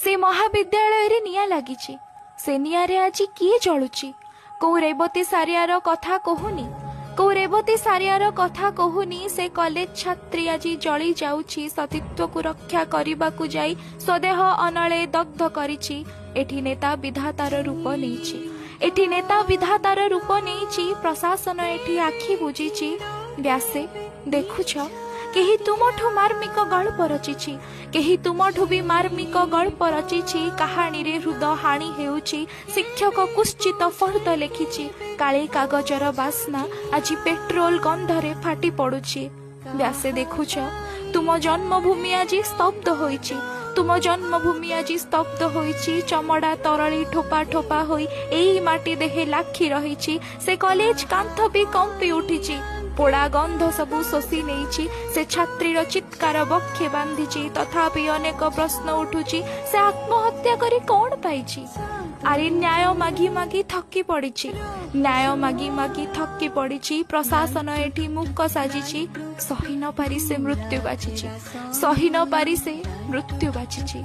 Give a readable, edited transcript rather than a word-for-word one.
से महाविद्यालय रे निया लागिची से नियारे आजी किए जळुची को रेवती सारियार कथा कहूनी को रेवती सारियार कथा कहूनी से कॉलेज छात्री आजी जली जाउची सतीत्व को रक्षा करबाकू जाई स्वदेह अनले दग्ध करिची एठी नेता विधातार रूप नेइची एठी नेता विधातार रूप नेइची प्रशासन एठी आखि बुझीची व्यासे देखुछ केही तुमठु मार्मिक गल्प रचिछि केही तुमठु भी मार्मिक गल्प रचिछि कहानी रे हृद हाणी हेउछि शिक्षक कुश्चित फर्द लेखिछि काले कागजर बास्ना आज पेट्रोल गंधरे फाटी पड़ुछि व्यासे देखुछ तुम जन्मभूमि आज स्तब्ध होइछि तुम जन्मभूमि आज स्तब्ध होइछि चमड़ा तरली ठोपा ठोपा होई एई माटी देहे लाखी रहिछि से कॉलेज कांथ भी कंपी उठिछि पोड़ा गंध सबू शोषी नहीं से छात्रीर चित्कार बक्षे बांधी तथापि अनेक प्रश्न उठुची से आत्महत्या करी कौन पाइछि आरे न्याय मागी मागी थकी पड़ी न्याय मागी मागी थकी पड़ी प्रशासन एठी मुख साजिछि सही न पारी से मृत्यु बाछिछि सही न पारी से मृत्यु बाछिछि।